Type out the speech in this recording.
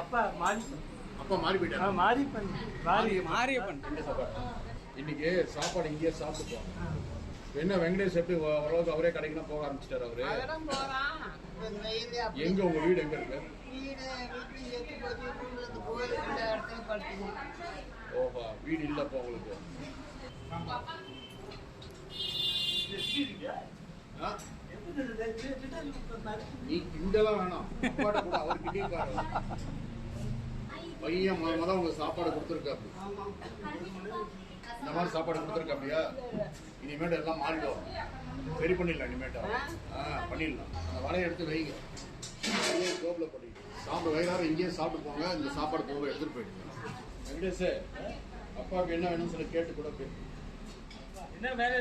அப்பா மாறி போயிட்டாரு. மாரியப்பன் இன்னைக்கு சாப்பாடு இங்கேயே சாப்பிட்டுப்போம். என்ன வெங்கடேஷ் எப்படி ஓரளவுக்கு அவரே கடைக்குனா போக ஆரம்பிச்சிட்டாரு அவரு? எங்க உங்க வீடு எங்க இருக்கு? ஓஹோ, வீடு இல்லப்பா உங்களுக்கு. நீ கிண்டலாம் வேணாம், அப்பாட்ட கூட அவர்கிட்டயே பாரு. பையன் முதல்ல உங்க சாப்பாடு கொடுத்துருக்காரு. இந்த மாதிரி சாப்பாடு கொடுத்துருக்காப்பியா? இனிமேட்டு எல்லாம் மாறிடும், சரி பண்ணிடலாம். இனிமேட்டா பண்ணிடலாம். அந்த வலையை எடுத்து வைங்க, டோப்ல பண்ணிட்டு சாப்பிட வயிறார இங்கேயே சாப்பிட்டு போங்க. இந்த சாப்பாடு போக எடுத்துட்டு போயிடுங்க. வெங்கடேஷ், அப்பாவுக்கு என்ன வேணும்னு சொல்லி கேட்டு கூட போய் என்ன வேலை